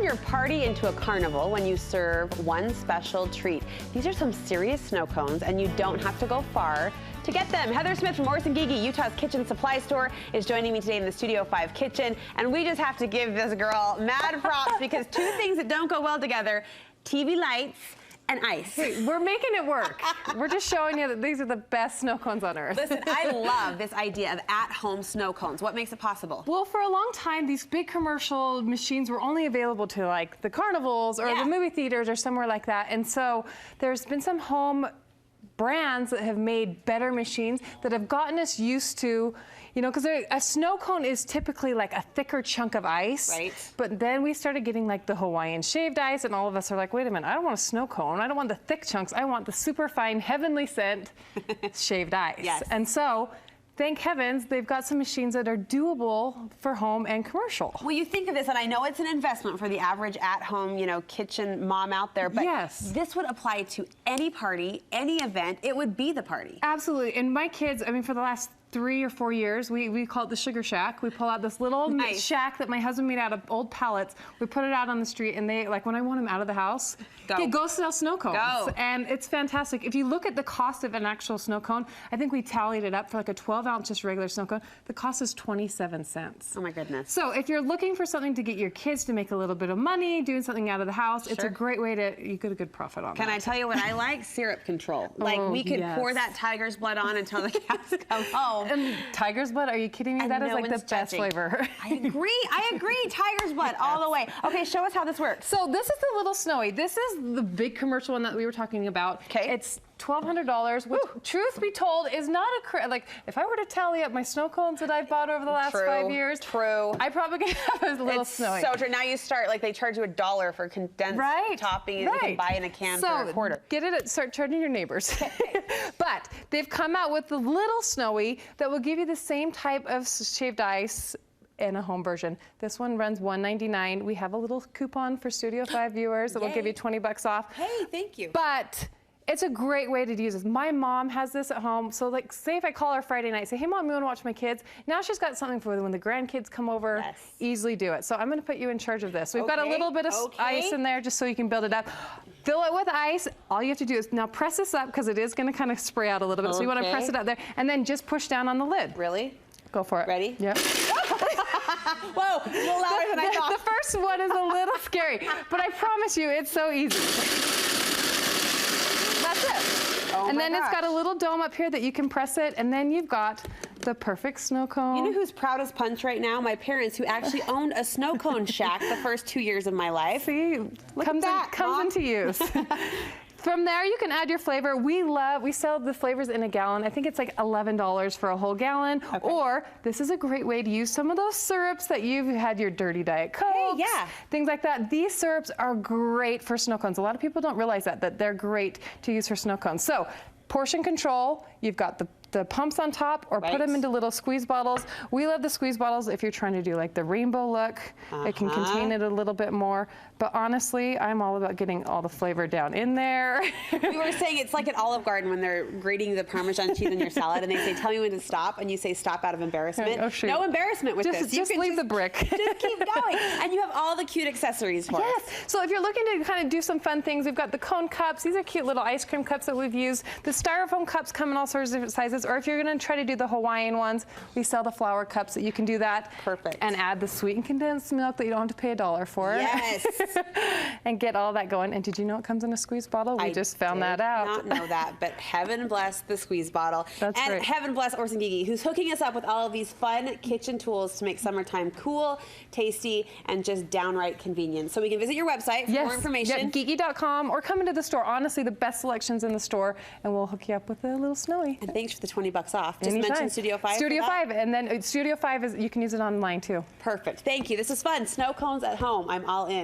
Turn your party into a carnival when you serve one special treat. These are some serious snow cones, and you don't have to go far to get them. Heather Smith from Orson Gygi, Utah's kitchen supply store, is joining me today in the Studio 5 kitchen, and we just have to give this girl mad props because two things that don't go well together: TV lights and ice. Hey, we're making it work. We're just showing you that these are the best snow cones on earth. Listen, I love this idea of at-home snow cones. What makes it possible? Well, for a long time, these big commercial machines were only available to like the carnivals or the movie theaters or somewhere like that. And so there's been some home brands that have made better machines that have gotten us used to, you know, because a snow cone is typically like a thicker chunk of ice. Right. But then we started getting like the Hawaiian shaved ice, and all of us are like, wait a minute, I don't want a snow cone. I don't want the thick chunks. I want the super fine, heavenly scent shaved ice. Yes. And so, thank heavens, they've got some machines that are doable for home and commercial. Well, you think of this, and I know it's an investment for the average at-home, you know, kitchen mom out there, but this would apply to any party, any event. It would be the party. Absolutely. And my kids, I mean, for the last 3 or 4 years, we call it the Sugar Shack. We pull out this little shack that my husband made out of old pallets. We put it out on the street, and they, like, when I want them out of the house, go sell snow cones. And it's fantastic. If you look at the cost of an actual snow cone, I think we tallied it up for like a 12-ounce just regular snow cone. The cost is 27 cents. Oh my goodness. So if you're looking for something to get your kids to make a little bit of money, doing something out of the house, it's a great way to, you get a good profit on that. Can I tell you what I like? Syrup control. Like, we could pour that tiger's blood on until the cats come home. And tiger's blood? Are you kidding me? And that is like the best flavor. I agree. Tiger's blood all the way. Okay, show us how this works. So this is the little Snowy. This is the big commercial one that we were talking about. Okay. It's $1,200, which, truth be told, is not a like. If I were to tally up my snow cones that I've bought over the last 5 years, I probably could have a little Snowy. So true. Now you start like they charge you $1 for condensed topping, and you can buy in a can for a quarter. Get it. Start charging your neighbors. But they've come out with the little Snowy that will give you the same type of shaved ice in a home version. This one runs $1.99. We have a little coupon for Studio 5 viewers that will give you $20 off. Hey, thank you. But it's a great way to use this. My mom has this at home. So like, say if I call her Friday night, say, hey mom, you wanna watch my kids? Now she's got something for when the grandkids come over, easily do it. So I'm gonna put you in charge of this. We've got a little bit of ice in there just so you can build it up. Fill it with ice. All you have to do is now press this up because it is gonna kind of spray out a little bit. So you wanna press it up there and then just push down on the lid. Really? Go for it. Ready? Yep. Whoa, a little louder than I thought. The first one is a little scary, but I promise you it's so easy. That's it. And then it's got a little dome up here that you can press it, and then you've got the perfect snow cone. You know who's proud as punch right now? My parents, who actually owned a snow cone shack the first 2 years of my life. See, comes into use. From there, you can add your flavor. We sell the flavors in a gallon. I think it's like $11 for a whole gallon. Or this is a great way to use some of those syrups that you've had your dirty Diet Cokes, things like that. These syrups are great for snow cones. A lot of people don't realize that they're great to use for snow cones. So portion control, you've got the pumps on top, or put them into little squeeze bottles. We love the squeeze bottles if you're trying to do like the rainbow look. It can contain it a little bit more. But honestly, I'm all about getting all the flavor down in there. We were saying it's like at Olive Garden when they're grating the Parmesan cheese in your salad and they say, tell me when to stop, and you say stop out of embarrassment. Oh, shoot. No embarrassment with this. Just leave the brick. Just keep going. And you have all the cute accessories for us. So if you're looking to kind of do some fun things, we've got the cone cups. These are cute little ice cream cups that we've used. The styrofoam cups come in all sorts of different sizes. Or if you're going to try to do the Hawaiian ones, we sell the flower cups that you can do that. Perfect. And add the sweetened condensed milk that you don't have to pay $1 for. Yes. And get all that going. And did you know it comes in a squeeze bottle? We just found that out. I did not know that, but heaven bless the squeeze bottle. That's and right. Heaven bless Orson Gygi, who's hooking us up with all of these fun kitchen tools to make summertime cool, tasty, and just downright convenient. So we can visit your website for more information. Gygi.com, or come into the store. Honestly, the best selections in the store, and we'll hook you up with a little Snowy. And thanks for the $20 off. Just mention Studio 5. Studio 5, and then Studio 5 is, you can use it online too. Perfect. Thank you. This is fun. Snow cones at home. I'm all in.